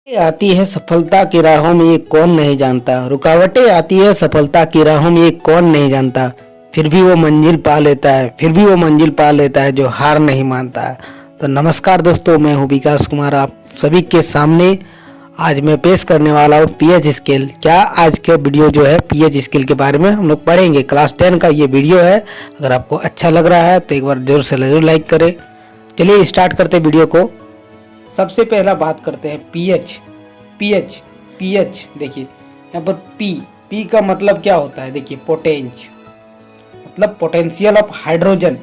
आती है सफलता की राहों में ये कौन नहीं जानता। रुकावटें आती है सफलता की राहों में ये कौन नहीं जानता। फिर भी वो मंजिल पा लेता है, फिर भी वो मंजिल पा लेता है जो हार नहीं मानता है। तो नमस्कार दोस्तों, मैं हूँ विकास कुमार। आप सभी के सामने आज मैं पेश करने वाला हूँ पीएच स्केल। क्या आज के वीडियो जो है पीएच स्केल के बारे में हम लोग पढ़ेंगे। क्लास 10 का ये वीडियो है। अगर आपको अच्छा लग रहा है तो एक बार जरूर से जरूर लाइक करें। चलिए स्टार्ट करते हैं वीडियो को। सबसे पहला बात करते हैं पीएच। पीएच देखिए यहाँ पर पी का मतलब क्या होता है। देखिए पोटेंस मतलब potential of hydrogen.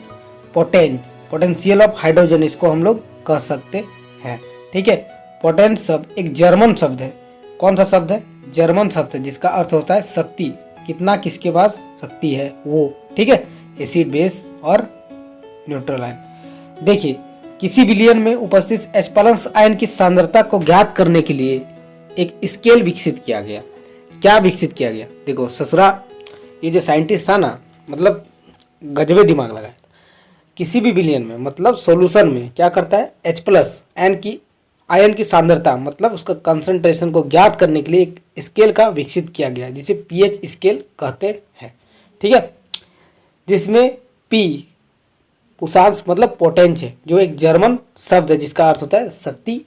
Potential of hydrogen इसको हम लोग कह सकते हैं। ठीक है, पोटेंस शब्द एक जर्मन शब्द है। कौन सा शब्द है? जर्मन शब्द है, जिसका अर्थ होता है शक्ति। कितना किसके पास शक्ति है वो। ठीक है, एसिड बेस और न्यूट्रल आयन। देखिए किसी विलयन में उपस्थित H+ आयन की सांद्रता को ज्ञात करने के लिए एक स्केल विकसित किया गया। क्या विकसित किया गया? देखो ससुरा, ये जो साइंटिस्ट था ना, मतलब गजबे दिमाग लगाया। किसी भी विलयन में मतलब सॉल्यूशन में क्या करता है, H+ आयन की सांद्रता मतलब उसका कंसंट्रेशन को ज्ञात करने के लिए एक स्केल का विकसित किया गया, जिसे पीएच स्केल कहते हैं। ठीक है, जिसमें पी पुशांश मतलब पोटेंस है, जो एक जर्मन शब्द है जिसका अर्थ होता है शक्ति।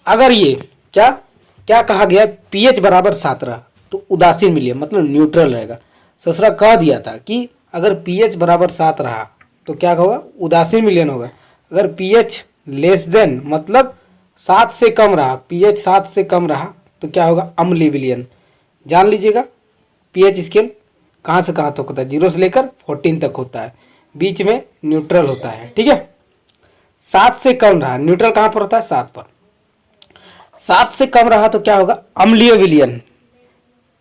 अगर ये क्या कहा गया, पीएच बराबर 7 रहा तो उदासीन विलयन मतलब न्यूट्रल रहेगा। ससुरा कह दिया था कि अगर पीएच बराबर 7 रहा तो क्या होगा, उदासीन विलयन होगा। अगर पीएच लेस देन मतलब 7 से कम रहा, पीएच 7 से कम रहा तो क्या होगा, अम्लीय विलयन। जान लीजिएगा पीएच स्केल कहाँ से कहाँ तक होता है, 0 से लेकर 14 तक होता है, बीच में न्यूट्रल होता है। ठीक है, 7 से कम रहा, न्यूट्रल कहाँ पर होता है, 7 पर। 7 से कम रहा तो क्या होगा, अम्लीय विलयन।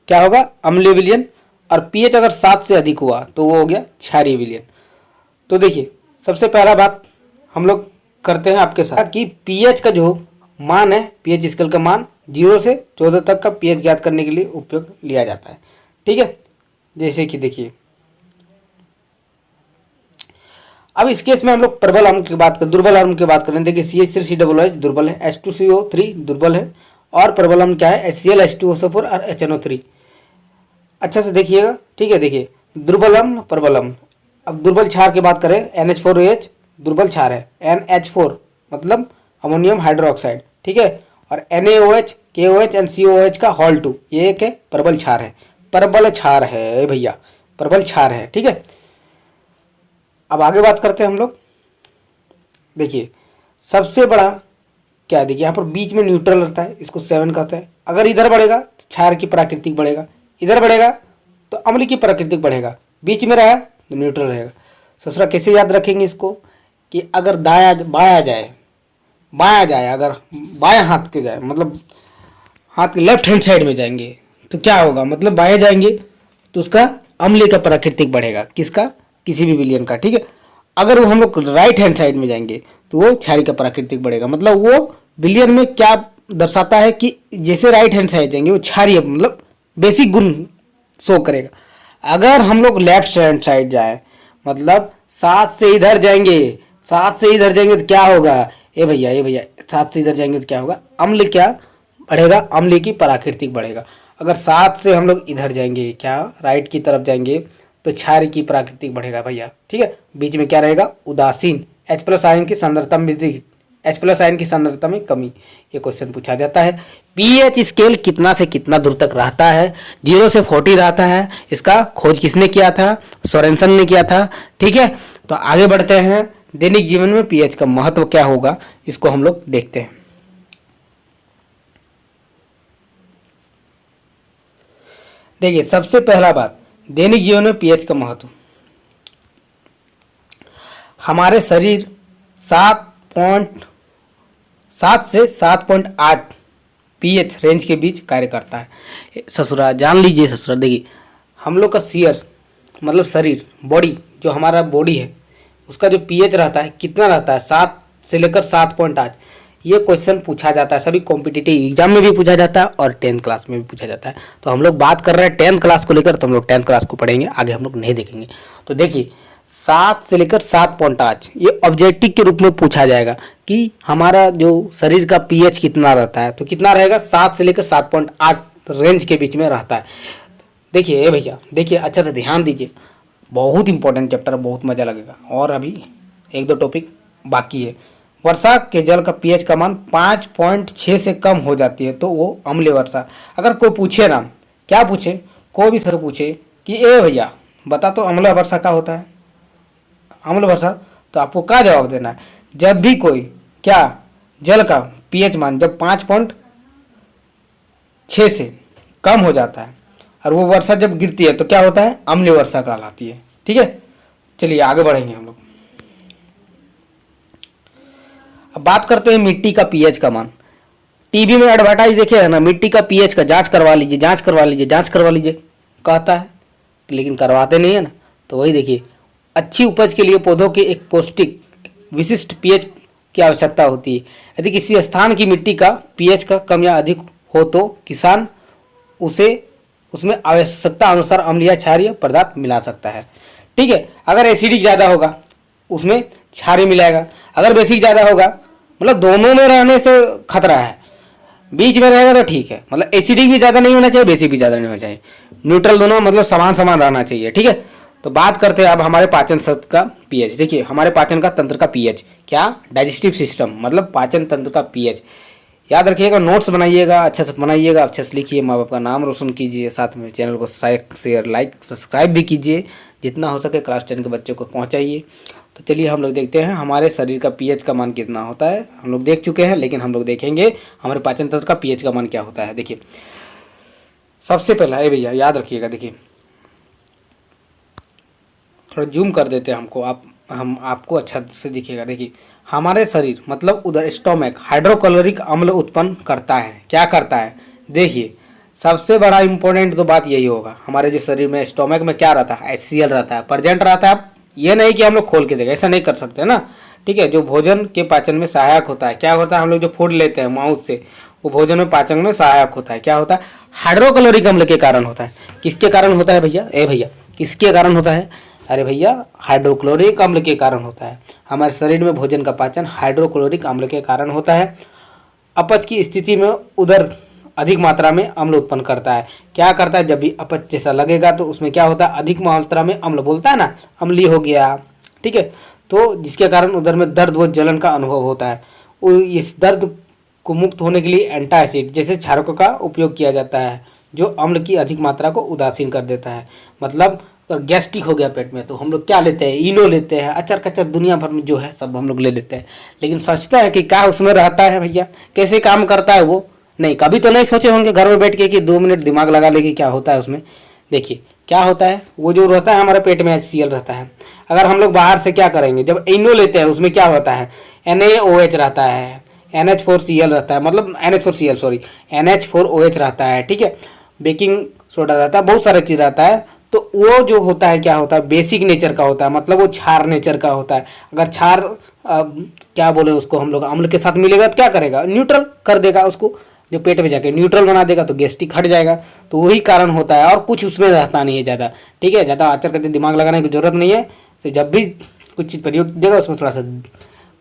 क्या होगा, अम्लीय विलयन। और पीएच अगर 7 से अधिक हुआ तो वो हो गया क्षारीय विलयन। तो देखिए सबसे पहला बात हम लोग करते हैं आपके साथ कि पीएच का जो मान है, पीएच स्केल का मान 0 से 14 तक का पीएच ज्ञात करने के लिए उपयोग लिया जाता है। ठीक है, जैसे कि देखिए अब इस केस में हम लोग प्रबल अम्ल की बात करें, दुर्बल अम्ल की बात करें। देखिए CH3COOH दुर्बल है, H2CO3 दुर्बल है, और प्रबल अम्ल क्या है, HCl H2SO4 और HNO3। अच्छा से देखिएगा। ठीक है, देखिए दुर्बल अम्ल प्रबल अम्ल। अब दुर्बल क्षार की बात करें, NH4OH दुर्बल क्षार है, NH4 मतलब अमोनियम हाइड्रोक्साइड। ठीक है, और NaOH KOH एंड COOH का होल 2 ये एक है प्रबल क्षार है। प्रबल क्षार है भैया, प्रबल क्षार है। ठीक है, अब आगे बात करते हैं हम लोग। देखिए सबसे बड़ा क्या है, देखिए यहाँ पर बीच में न्यूट्रल रहता है, इसको 7 कहते हैं। अगर इधर बढ़ेगा तो क्षार की प्राकृतिक बढ़ेगा, इधर बढ़ेगा तो अम्ल की प्राकृतिक बढ़ेगा, बीच में रहा तो न्यूट्रल रहेगा। ससुरा कैसे याद रखेंगे इसको कि अगर बाया जाए, अगर बाएं हाथ के जाए मतलब हाथ के लेफ्ट हैंड साइड में जाएंगे तो क्या होगा, मतलब बाएं जाएंगे तो उसका अम्ल का प्राकृतिक बढ़ेगा। किसका? किसी भी विलयन का। ठीक है, अगर वो हम लोग राइट हैंड साइड में जाएंगे तो वो क्षारीय का प्राकृतिक बढ़ेगा। मतलब वो विलयन में क्या दर्शाता है कि जैसे राइट हैंड साइड जाएंगे वो क्षारीय मतलब बेसिक गुण शो करेगा। अगर हम लोग लेफ्ट हैंड साइड जाए मतलब 7 से इधर जाएंगे, 7 से इधर जाएंगे तो क्या होगा, ए भैया 7 से इधर जाएंगे तो क्या होगा, अम्ल क्या बढ़ेगा, अम्ल की प्राकृतिक बढ़ेगा। अगर 7 से हम लोग इधर जाएंगे, क्या राइट की तरफ जाएंगे तो क्षार की प्राकृतिक बढ़ेगा भैया। ठीक है, बीच में क्या रहेगा, उदासीन। H+ आयन की सांद्रता में H+ आयन की सांद्रता में कमी, ये क्वेश्चन पूछा जाता है। पीएच स्केल कितना से कितना दूर तक रहता है, 0 से 40 रहता है। इसका खोज किसने किया था, सोरेनसन ने किया था। ठीक है, तो आगे बढ़ते हैं। दैनिक जीवन में पीएच का महत्व क्या होगा, इसको हम लोग देखते हैं। देखिए सबसे पहला बात, दैनिक जीवन में पीएच का महत्व। हमारे शरीर 7 से 7.8 पीएच रेंज के बीच कार्य करता है। ससुरा जान लीजिए, ससुरा देखिए हम लोग का सियर मतलब शरीर, बॉडी, जो हमारा बॉडी है उसका जो पीएच रहता है कितना रहता है, 7 से लेकर 7.8। ये क्वेश्चन पूछा जाता है, सभी कॉम्पिटिटिव एग्जाम में भी पूछा जाता है और 10th क्लास में भी पूछा जाता है। तो हम लोग बात कर रहे हैं 10th क्लास को लेकर, तो हम लोग 10th क्लास को पढ़ेंगे, आगे हम लोग नहीं देखेंगे। तो देखिए 7 से लेकर 7.8 ये ऑब्जेक्टिव के रूप में पूछा जाएगा कि हमारा जो शरीर का पीएच कितना रहता है, तो कितना रहेगा 7 से लेकर 7.8 रेंज के बीच में रहता है। देखिए ए भैया, देखिए अच्छा से ध्यान दीजिए, बहुत इंपॉर्टेंट चैप्टर है, बहुत मज़ा लगेगा। और अभी 1-2 टॉपिक बाकी है। वर्षा के जल का पीएच का मान 5.6 से कम हो जाती है तो वो अम्लीय वर्षा। अगर कोई पूछे ना, क्या पूछे, कोई भी सर पूछे कि ए भैया बता तो अम्लीय वर्षा क्या होता है, अम्ल वर्षा, तो आपको क्या जवाब देना है। जब भी कोई क्या जल का पीएच मान जब 5.6 से कम हो जाता है और वो वर्षा जब गिरती है तो क्या होता है, अम्लीय वर्षा कहलाती है। ठीक है, चलिए आगे बढ़ेंगे हम लोग। अब बात करते हैं मिट्टी का पीएच का मान। टीवी में एडवर्टाइज देखे है ना, मिट्टी का पीएच का जांच करवा लीजिए, जांच करवा लीजिए, जांच करवा लीजिए कहता है, लेकिन करवाते नहीं है ना। तो वही देखिए, अच्छी उपज के लिए पौधों के एक पौष्टिक विशिष्ट पीएच की आवश्यकता होती है। यदि किसी स्थान की मिट्टी का पीएच का कम या अधिक हो तो किसान उसमें आवश्यकता अनुसार अम्ल या क्षारीय पदार्थ मिला सकता है। ठीक है, अगर एसिडिक ज़्यादा होगा उसमें क्षारीय मिलाएगा, अगर बेसिक ज़्यादा होगा, मतलब दोनों में रहने से खतरा है, बीच में रहेगा तो ठीक है, मतलब एसिडिक भी ज़्यादा नहीं होना चाहिए, बेसिक भी ज़्यादा नहीं होना चाहिए, न्यूट्रल दोनों मतलब समान समान रहना चाहिए। ठीक है, तो बात करते हैं अब हमारे पाचन तंत्र का पीएच। देखिए हमारे पाचन का तंत्र का पीएच क्या, डाइजेस्टिव सिस्टम मतलब पाचन तंत्र का पीएच। याद रखिएगा, नोट्स बनाइएगा, अच्छे से बनाइएगा, अच्छे से लिखिए, माँ बाप का नाम रोशन कीजिए, साथ में चैनल को शेयर लाइक सब्सक्राइब भी कीजिए, जितना हो सके क्लास 10 के बच्चों को पहुँचाइए। तो चलिए हम लोग देखते हैं हमारे शरीर का पीएच का मान कितना होता है। हम लोग देख चुके हैं, लेकिन हम लोग देखेंगे हमारे पाचन तंत्र का पीएच का मान क्या होता है। देखिए सबसे पहला है भैया, याद रखिएगा, देखिए थोड़ा जूम कर देते हैं हमको, हम आपको अच्छा से दिखेगा। देखिए हमारे शरीर मतलब उधर स्टोमक हाइड्रोक्लोरिक अम्ल उत्पन्न करता है। क्या करता है, देखिए सबसे बड़ा इंपॉर्टेंट तो बात यही होगा, हमारे जो शरीर में स्टोमक में क्या रहता है, HCl रहता है, प्रेजेंट रहता है। आप ये नहीं कि हम लोग खोल के देखें, ऐसा नहीं कर सकते ना। ठीक है, जो भोजन के पाचन में सहायक होता है, क्या होता है, हम लोग जो फूड लेते हैं माउथ से, वो भोजन में पाचन में सहायक होता है। क्या होता है, हाइड्रोक्लोरिक अम्ल के कारण होता है। किसके कारण होता है भैया, ए भैया किसके कारण होता है, अरे भैया हाइड्रोक्लोरिक अम्ल के कारण होता है। हमारे शरीर में भोजन का पाचन हाइड्रोक्लोरिक अम्ल के कारण होता है। अपच की स्थिति में उदर अधिक मात्रा में अम्ल उत्पन्न करता है। क्या करता है, जब भी अपच जैसा लगेगा तो उसमें क्या होता है, अधिक मात्रा में अम्ल, बोलता है ना अम्लीय हो गया। ठीक है, तो जिसके कारण उदर में दर्द व जलन का अनुभव होता है। इस दर्द को मुक्त होने के लिए एंटासिड जैसे क्षारकों का उपयोग किया जाता है, जो अम्ल की अधिक मात्रा को उदासीन कर देता है। मतलब अगर गैस्ट्रिक हो गया पेट में तो हम लोग क्या लेते हैं, इनो लेते हैं, अचर कचर दुनिया भर में जो है सब हम लोग ले लेते हैं, लेकिन सोचता है कि क्या उसमें रहता है भैया, कैसे काम करता है वो, नहीं कभी तो नहीं सोचे होंगे घर में बैठ के कि 2 मिनट दिमाग लगा लेके क्या होता है उसमें। देखिए क्या होता है, वो जो रहता है हमारे पेट में HCl रहता है। अगर हम लोग बाहर से क्या करेंगे, जब इनो लेते हैं उसमें क्या होता है, NaOH रहता है, NH4Cl रहता है, मतलब NH4Cl सॉरी NH4OH रहता है। ठीक है, बेकिंग सोडा रहता है, बहुत सारा चीज़ रहता है। तो वो जो होता है क्या होता है, बेसिक नेचर का होता है, मतलब वो क्षार नेचर का होता है। अगर क्षार क्या बोले उसको हम लोग, अम्ल के साथ मिलेगा तो क्या करेगा, न्यूट्रल कर देगा उसको, जो पेट में जाके न्यूट्रल बना देगा तो गैस्ट्रिक हट जाएगा। तो वही कारण होता है, और कुछ उसमें रहता नहीं है ज़्यादा। ठीक है, ज़्यादा आचर करके दिमाग लगाने की जरूरत नहीं है। तो जब भी कुछ चीज़ प्रयोग कीजिएगा उसमें थोड़ा सा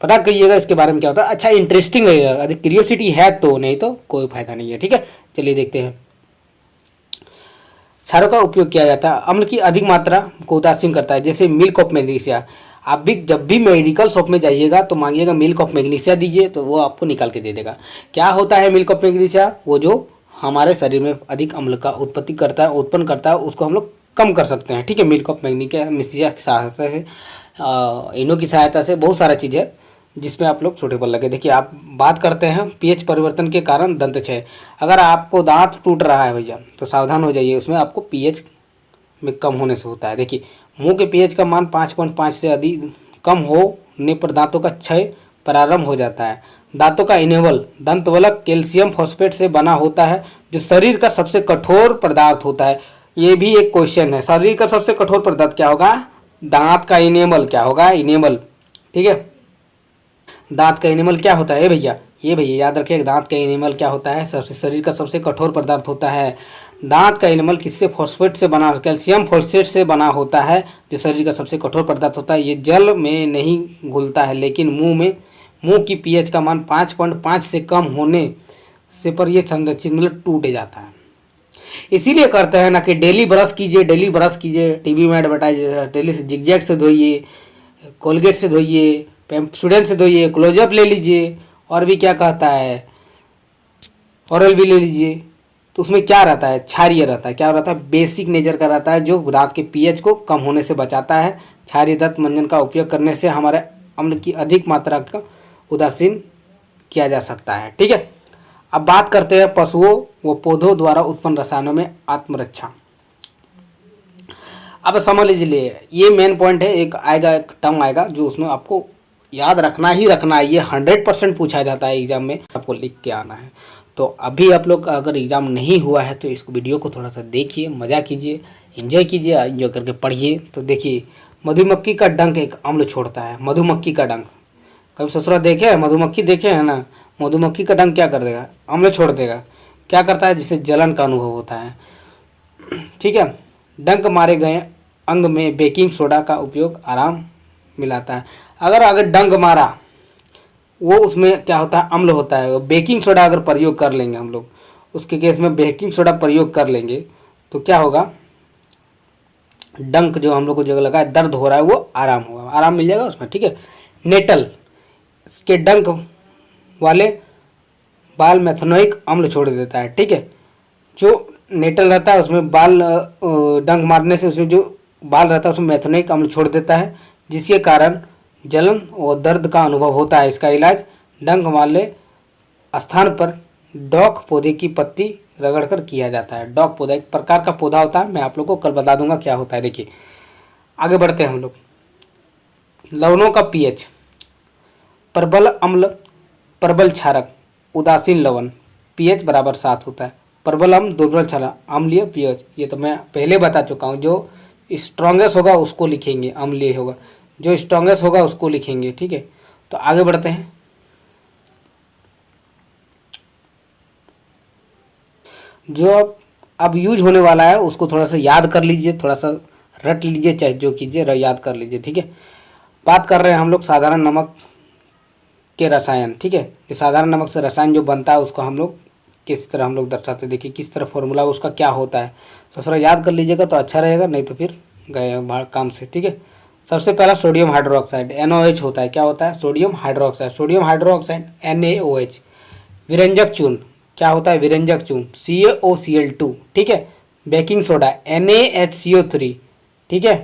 पता कीजिएगा इसके बारे में क्या होता है, अच्छा इंटरेस्टिंग लगेगा। यदि क्यूरियोसिटी है तो, नहीं तो कोई फायदा नहीं है। ठीक है, चलिए देखते हैं। क्षारों का उपयोग किया जाता है, अम्ल की अधिक मात्रा को उदासीन करता है, जैसे मिल्क ऑफ मैग्नीशिया। आप भी जब भी मेडिकल शॉप में जाइएगा तो मांगिएगा मिल्क ऑफ मैग्नीशिया दीजिए, तो वो आपको निकाल के दे देगा। क्या होता है मिल्क ऑफ मैग्नीशिया, वो जो हमारे शरीर में अधिक अम्ल का उत्पत्ति करता है, उत्पन्न करता है, उसको हम लोग कम कर सकते हैं। ठीक है, मिल्क ऑफ मैग्नीशिया की सहायता से, इनो की सहायता से, बहुत सारा चीज़ है जिसमें आप लोग सूटेबल लगे। देखिए आप बात करते हैं पीएच परिवर्तन के कारण दंत क्षय। अगर आपको दांत टूट रहा है भैया तो सावधान हो जाइए, उसमें आपको पीएच में कम होने से होता है। देखिए मुंह के पीएच का मान 5.5 से अधिक कम होने पर दांतों का क्षय प्रारंभ हो जाता है। दांतों का इनेवल दंतवलक कैल्शियम फॉस्फेट से बना होता है, जो शरीर का सबसे कठोर पदार्थ होता है। ये भी एक क्वेश्चन है, शरीर का सबसे कठोर पदार्थ क्या होगा, दांत का इनेमल क्या होगा, इनेमल। ठीक है, दांत का एनिमल क्या होता है भैया, ये भैया याद रखिए, दांत का एनिमल क्या होता है, सबसे शरीर का सबसे कठोर पदार्थ होता है। दांत का एनिमल किससे, फॉस्फेट से बना, कैल्शियम फॉस्फेट से बना होता है, जो शरीर का सबसे कठोर पदार्थ होता है। ये जल में नहीं घुलता है, लेकिन मुंह में मुंह की पीएच का मान 5.5 से कम होने से पर ये संरक्षित मतलब टूट जाता है। इसीलिए करते हैं ना कि डेली ब्रश कीजिए, डेली ब्रश कीजिए, टीवी में एडवर्टाइज डेली से जिगजैग से धोइए, कोलगेट से धोइए, पेप्सोडेंट से धोइए, क्लोजअप ले लीजिए, और भी क्या कहता है ओरल भी ले लीजिए। तो उसमें क्या रहता है, क्षारीय रहता है, क्या रहता है, बेसिक नेचर का रहता है, जो रात के पीएच को कम होने से बचाता है। क्षारीय दत्त मंजन का उपयोग करने से हमारे अम्ल की अधिक मात्रा का उदासीन किया जा सकता है। ठीक है, अब बात करते हैं पशुओं व पौधों द्वारा उत्पन्न रसायनों में आत्मरक्षा। अब समझ लीजिए, ये मेन पॉइंट है। एक आएगा, एक टर्म आएगा जो उसमें आपको याद रखना ही रखना है। ये 100% पूछा जाता है एग्जाम में, आपको लिख के आना है। तो अभी आप लोग अगर एग्ज़ाम नहीं हुआ है तो इस वीडियो को थोड़ा सा देखिए, मज़ा कीजिए, एंजॉय कीजिए, एंजॉय करके पढ़िए। तो देखिए, मधुमक्खी का डंक एक अम्ल छोड़ता है। मधुमक्खी का डंक कभी ससुरा देखे हैं, मधुमक्खी देखे हैं ना। मधुमक्खी का डंक क्या कर देगा, अम्ल छोड़ देगा। क्या करता है, जिससे जलन का अनुभव होता है। ठीक है, डंक मारे गए अंग में बेकिंग सोडा का उपयोग आराम मिलाता है। अगर डंक मारा, वो उसमें क्या होता है, अम्ल होता है। बेकिंग सोडा अगर प्रयोग कर लेंगे हम लोग, उसके केस में बेकिंग सोडा प्रयोग कर लेंगे तो क्या होगा, डंक जो हम लोग को जगह लगा है, दर्द हो रहा है, वो आराम होगा, आराम मिल जाएगा उसमें। ठीक है, नेटल इसके डंक वाले बाल मेथनोइक अम्ल छोड़ देता है। ठीक है, जो नेटल रहता है उसमें बाल डंक मारने से उसमें जो बाल रहता है उसमें मेथनोइक अम्ल छोड़ देता है, जिसके कारण जलन और दर्द का अनुभव होता है। इसका इलाज डंक वाले स्थान पर डॉक पौधे की पत्ती रगड़कर किया जाता है। डॉक पौधा एक प्रकार का पौधा होता है, मैं आप लोग को कल बता दूंगा क्या होता है। देखिए, आगे बढ़ते हैं हम लोग। लवणों का पीएच, प्रबल अम्ल, प्रबल क्षारक, उदासीन लवण, पीएच बराबर 7 होता है। प्रबल अम्ल, दुर्बल क्षारक, अम्लीय पीएच, ये तो मैं पहले बता चुका हूँ। जो स्ट्रॉन्गेस्ट होगा उसको लिखेंगे, अम्लीय होगा, जो स्ट्रॉन्गेस्ट होगा उसको लिखेंगे। ठीक है, तो आगे बढ़ते हैं। जो अब यूज होने वाला है उसको थोड़ा सा याद कर लीजिए, थोड़ा सा रट लीजिए, चाहे जो कीजिए याद कर लीजिए। ठीक है, बात कर रहे हैं हम लोग साधारण नमक के रसायन। ठीक है, ये साधारण नमक से रसायन जो बनता है उसको हम लोग किस तरह हम लोग दर्शाते हैं। देखिए किस तरह फॉर्मूला उसका क्या होता है, तो थोड़ा याद कर लीजिएगा तो अच्छा रहेगा, नहीं तो फिर गए काम से। ठीक है, सबसे पहला सोडियम हाइड्रोक्साइड NaOH होता है। क्या होता है, sodium hydroxide, sodium hydroxide NaOH। विरंजक चूर्ण क्या होता है, विरंजक चूर्ण CaOCl2। ठीक है, बेकिंग सोडा NaHCO3। ठीक है,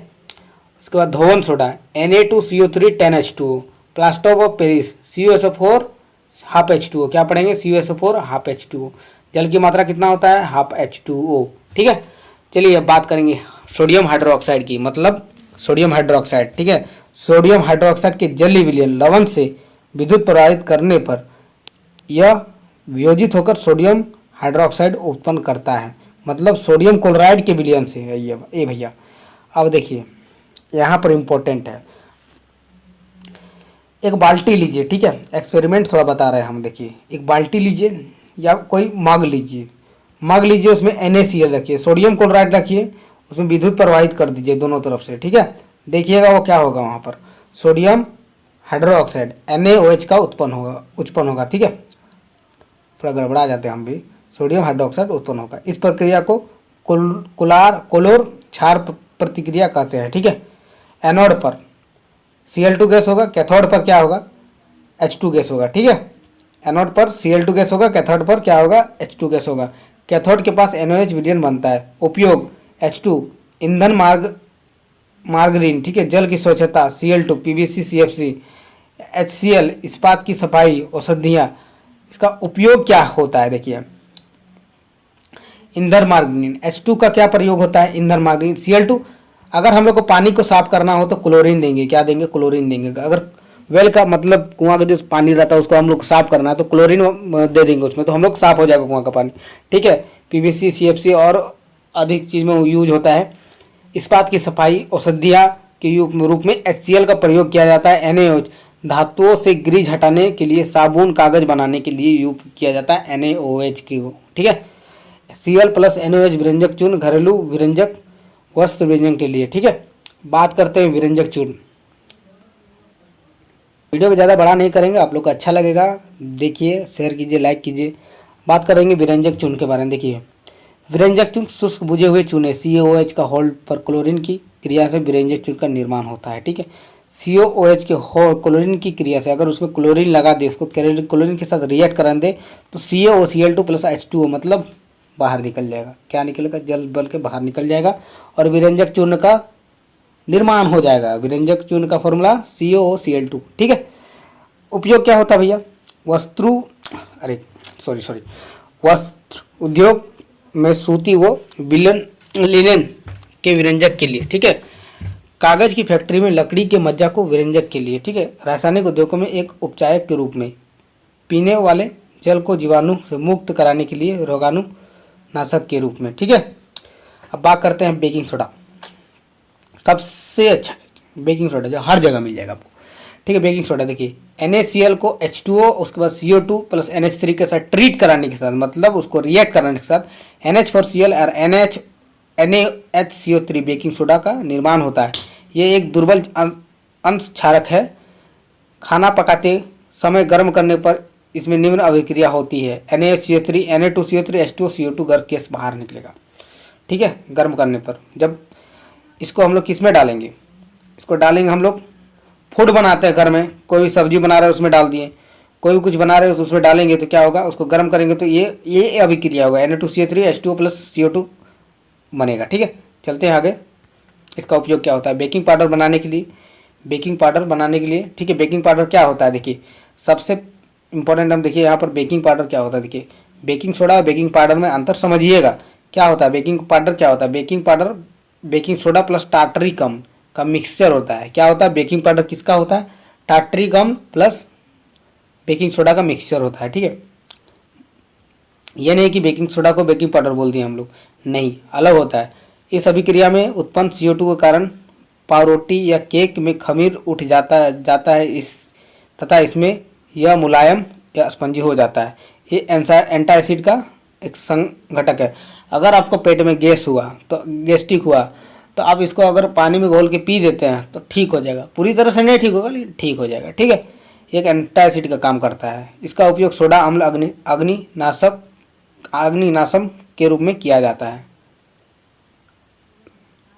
उसके बाद धोवन soda Na2CO3 10H2O। Plaster of Paris CuSO4 half H2O। क्या पढ़ेंगे, CuSO4 हाफ H2O। जल की मात्रा कितना होता है, हाफ H2O। ठीक है, चलिए अब बात करेंगे सोडियम हाइड्रोक्साइड की, मतलब सोडियम हाइड्रोक्साइड। ठीक है, सोडियम हाइड्रोक्साइड के जलीय विलयन लवण से विद्युत प्रवाहित करने पर यह वियोजित होकर सोडियम हाइड्रोक्साइड उत्पन्न करता है। मतलब सोडियम क्लोराइड के विलयन से है ये भैया। अब देखिए यहाँ पर इम्पोर्टेंट है, एक बाल्टी लीजिए। ठीक है, एक्सपेरिमेंट थोड़ा बता रहे हैं हम। देखिए, एक बाल्टी लीजिए या कोई मग लीजिए, उसमें NaCl रखिए, सोडियम क्लोराइड रखिए, उसमें विद्युत प्रवाहित कर दीजिए दोनों तरफ से। ठीक है, देखिएगा वो क्या होगा, वहाँ पर सोडियम हाइड्रोक्साइड NaOH का उत्पन्न होगा। ठीक है, थोड़ा गड़बड़ा जाते हैं हम भी, सोडियम हाइड्रोक्साइड उत्पन्न होगा। इस प्रक्रिया को कोलोर क्षार प्रतिक्रिया कहते हैं। ठीक है, एनोड पर Cl2 गैस होगा, कैथोड पर क्या होगा, H2 गैस होगा। ठीक है, एनोड पर Cl2 गैस होगा, कैथोड पर क्या होगा, H2 गैस होगा। कैथोड के पास NaOH विलयन बनता है। उपयोग H2 ईंधन मार्गरीन। ठीक है, जल की स्वच्छता Cl2 PVC CFC। HCl इस्पात की सफाई, औषधियाँ। इसका उपयोग क्या होता है, देखिए ईंधन मार्गरीन। H2 का क्या प्रयोग होता है, ईंधन मार्गरीन। Cl2 अगर हम लोग को पानी को साफ करना हो तो क्लोरीन देंगे, क्या देंगे, क्लोरीन देंगे। अगर वेल का मतलब कुआं का जो पानी रहता है उसको हम लोग साफ करना है तो क्लोरीन दे देंगे उसमें, तो हम लोग साफ हो जाएगा कुआं का पानी। ठीक है, PVC CFC और अधिक चीज़ में यूज होता है। इस्पात की सफाई, औषधियाँ के रूप में HCl का प्रयोग किया जाता है। NaOH धातुओं से ग्रीज हटाने के लिए, साबुन कागज बनाने के लिए यूज किया जाता है NaOH की। ठीक है, Cl प्लस NaOH विरंजक चूर्ण, घरेलू विरंजक, वस्त्र विरंजन के लिए। ठीक है, बात करते हैं विरंजक चूर्ण। वीडियो को ज़्यादा बड़ा नहीं करेंगे, आप लोग को अच्छा लगेगा, देखिए, शेयर कीजिए, लाइक कीजिए। बात करेंगे विरंजक चूर्ण के बारे में। देखिए, विरंजक चूर्ण शुष्क बुझे हुए चूने CaOH का होल्ड पर क्लोरीन की क्रिया से विरंजक चूर्ण का निर्माण होता है। ठीक है, CaOH के क्लोरीन की क्रिया से अगर उसमें क्लोरीन लगा दे, उसको क्लोरीन के साथ रिएक्ट करा दे तो CaOCl2 + H2O मतलब बाहर निकल जाएगा। क्या निकलेगा? जल बन के बाहर निकल जाएगा और विरंजक चूर्ण का निर्माण हो जाएगा। विरंजक चूर्ण का फॉर्मूला CaOCl2। ठीक है, उपयोग क्या होता है भैया? वस्त्र उद्योग में सूती व लिनन के विरंजक के लिए। ठीक है, कागज की फैक्ट्री में लकड़ी के मज्जा को विरंजक के लिए। ठीक है, रासायनिक उद्योगों में एक उपचायक के रूप में, पीने वाले जल को जीवाणु से मुक्त कराने के लिए रोगाणु नाशक के रूप में। ठीक है, अब बात करते हैं बेकिंग सोडा। सबसे अच्छा बेकिंग सोडा जो हर जगह मिल जाएगा आपको। ठीक है, बेकिंग सोडा देखिए, NaCl को H2O उसके बाद CO2 + NH3 के साथ ट्रीट कराने के साथ, मतलब उसको रिएक्ट कराने के साथ NH4Cl और NaHCO3 बेकिंग सोडा का निर्माण होता है। ये एक दुर्बल अंश क्षारक है। खाना पकाते समय गर्म करने पर इसमें निम्न अभिक्रिया होती है। NaHCO3 Na2CO3 H2O CO2 gas बाहर निकलेगा। ठीक है, गर्म करने पर जब इसको हम लोग किस में डालेंगे? इसको डालेंगे हम लोग, फूड बनाते हैं घर में, कोई भी सब्जी बना रहे हैं उसमें डाल दिए, कोई भी कुछ बना रहे हैं उसमें डालेंगे तो क्या होगा? उसको गर्म करेंगे तो ये अभिक्रिया होगा, Na2CO3 H2O + CO2 बनेगा। ठीक है, चलते हैं आगे। इसका उपयोग क्या होता है? बेकिंग पाउडर बनाने के लिए। ठीक है, बेकिंग पाउडर क्या होता है? देखिए, सबसे इंपॉर्टेंट हम देखिए यहाँ पर बेकिंग पाउडर क्या होता है। देखिए, बेकिंग सोडा और बेकिंग पाउडर में अंतर समझिएगा। क्या होता है बेकिंग पाउडर? क्या होता है baking powder? Baking soda plus टार्टरी गम का मिक्सचर होता है। क्या होता है? बेकिंग पाउडर किसका होता है? टार्टरी गम प्लस बेकिंग सोडा का मिक्सचर होता है। ठीक है, ये नहीं कि बेकिंग सोडा को बेकिंग पाउडर बोल दिए हम लोग, नहीं, अलग होता है। इस अभिक्रिया में उत्पन्न CO2 के कारण पावरोटी या केक में खमीर उठ जाता है तथा इसमें यह मुलायम या स्पंजी हो जाता है। ये एंटासिड का एक संघटक है। अगर आपको पेट में गैस्ट्रिक हुआ तो आप इसको अगर पानी में घोल के पी देते हैं तो ठीक हो जाएगा। पूरी तरह से नहीं ठीक होगा, लेकिन ठीक हो जाएगा। ठीक है, एक एंटासिड का काम करता है। इसका उपयोग सोडा अम्ल अग्निनाशम के रूप में किया जाता है।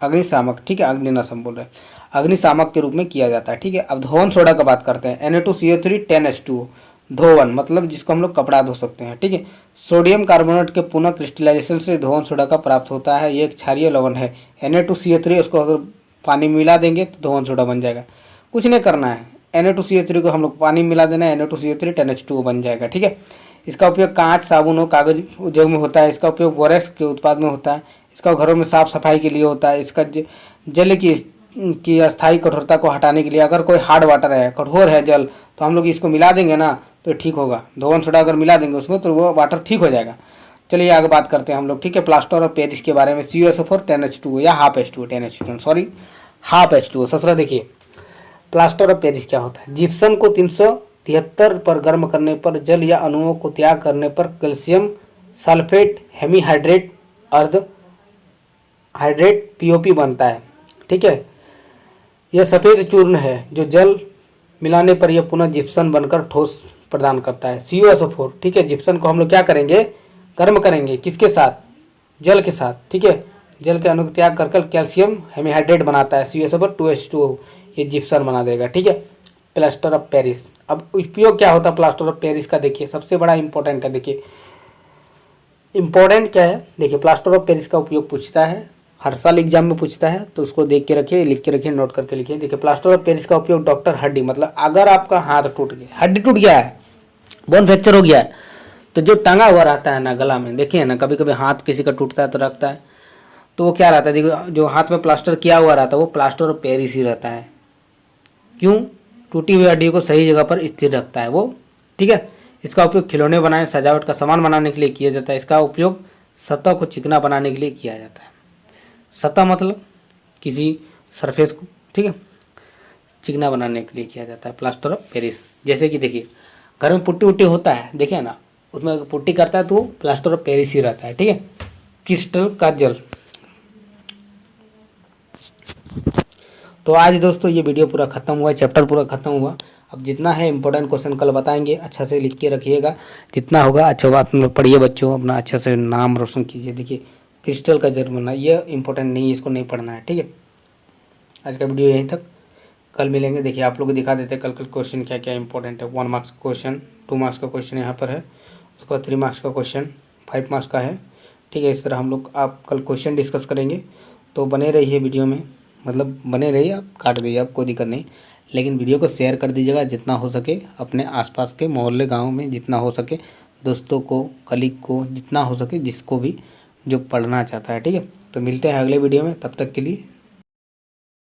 अग्निशामक, ठीक है, अग्निनाशम बोल रहे हैं, अग्निशामक के रूप में किया जाता है। ठीक है, अब धोवन सोडा का बात करते हैं। Na2CO3 10H2O धोवन मतलब जिसको हम लोग कपड़ा धो सकते हैं। ठीक है, सोडियम कार्बोनेट के पुनः क्रिस्टलाइजेशन से धोवन सोडा का प्राप्त होता है। ये एक क्षारीय लवण है। Na2CO3 उसको अगर पानी में मिला देंगे तो धोवन सोडा बन जाएगा। कुछ नहीं करना है, Na2CO3 को हम लोग पानी में मिला देना है, Na2CO3 10H2O बन जाएगा। ठीक है, इसका उपयोग कांच, साबुन और कागज उद्योग में होता है। इसका उपयोग बोरेक्स के उत्पाद में होता है। इसका घरों में साफ सफाई के लिए होता है। इसका जल की अस्थायी कठोरता को हटाने के लिए, अगर कोई हार्ड वाटर है, कठोर है जल, तो हम लोग इसको मिला देंगे ना तो ठीक होगा। धोवन सोडा अगर मिला देंगे उसमें तो वो वाटर ठीक हो जाएगा। चलिए आगे बात करते हैं हम लोग। ठीक है, प्लास्टर ऑफ पेरिस के बारे में। CuSO4 10H2O या हाफ H2O। ससरा देखिए, प्लास्टर ऑफ पेरिस क्या होता है? जिप्सम को 373 पर गर्म करने पर, जल या अणुओं को त्याग करने पर कैल्शियम सल्फेट हेमीहाइड्रेट अर्ध हाइड्रेट POP बनता है। ठीक है, यह सफ़ेद चूर्ण है जो जल मिलाने पर यह पुनः जिप्सम बनकर ठोस प्रदान करता है। CuSO4, ठीक है, जिप्सम को हम लोग क्या करेंगे? गर्म करेंगे। किसके साथ? जल के साथ। ठीक है, जल के अणु को त्याग कर कैल्शियम हेमीहाइड्रेट बनाता है। CuSO4 2H2O ये जिप्सम बना देगा। ठीक है, प्लास्टर ऑफ पेरिस। अब उपयोग क्या होता है प्लास्टर ऑफ पेरिस का? देखिए, सबसे बड़ा इंपॉर्टेंट है। देखिए, इंपॉर्टेंट क्या है? देखिए, प्लास्टर ऑफ पेरिस का उपयोग पूछता है, हर साल एग्जाम में पूछता है, तो उसको देख के रखिए, लिख के रखिए, नोट करके लिखिए। देखिए, प्लास्टर ऑफ पेरिस का उपयोग डॉक्टर हड्डी, मतलब अगर आपका हाथ टूट गया, हड्डी टूट गया है, बोन फ्रैक्चर हो गया है, तो जो टंगा हुआ रहता है ना गला में, देखिए ना, कभी कभी हाथ किसी का टूटता है तो रखता है, तो वो क्या रहता है? देखिए, जो हाथ में प्लास्टर किया हुआ रहता है वो प्लास्टर ऑफ पेरिस ही रहता है। क्यों? टूटी हुई हड्डी को सही जगह पर स्थिर रखता है वो। ठीक है, इसका उपयोग खिलौने बनाने, सजावट का सामान बनाने के लिए किया जाता है। इसका उपयोग सतह को चिकना बनाने के लिए किया जाता है। सतह मतलब किसी सरफेस को, ठीक है, चिकना बनाने के लिए किया जाता है प्लास्टर ऑफ पेरिस। जैसे कि देखिए, घर में पुट्टी उट्टी होता है, देखिए ना, उसमें पुट्टी करता है तो प्लास्टर ऑफ पेरिस ही रहता है। ठीक है, क्रिस्टल का जल। तो आज दोस्तों ये वीडियो पूरा खत्म हुआ, चैप्टर पूरा खत्म हुआ। अब जितना है इंपॉर्टेंट क्वेश्चन कल बताएंगे, अच्छा से लिख के रखिएगा, जितना होगा अच्छा बात हम लोग पढ़िए बच्चों, अपना अच्छा से नाम रोशन कीजिए। देखिए क्रिस्टल का जन्म बनना ये इंपॉर्टेंट नहीं है, इसको नहीं पढ़ना है, ठीक है। आज का वीडियो यहीं तक, कल मिलेंगे। देखिए आप लोग को दिखा देते हैं कल क्वेश्चन क्या क्या इंपॉर्टेंट है। 1 मार्क्स का क्वेश्चन, 2 मार्क्स का क्वेश्चन यहाँ पर है, उसके बाद 3 मार्क्स का क्वेश्चन, 5 मार्क्स का है, ठीक है। इस तरह हम लोग आप कल क्वेश्चन डिस्कस करेंगे, तो बने रहिए वीडियो में, मतलब बने रहिए, आप काट दीजिए, आप कोई दिक्कत नहीं, लेकिन वीडियो को शेयर कर दीजिएगा जितना हो सके, अपने आसपास के मोहल्ले गांव में जितना हो सके, दोस्तों को, कलीग को, जितना हो सके, जिसको भी जो पढ़ना चाहता है, ठीक है। तो मिलते हैं अगले वीडियो में, तब तक के लिए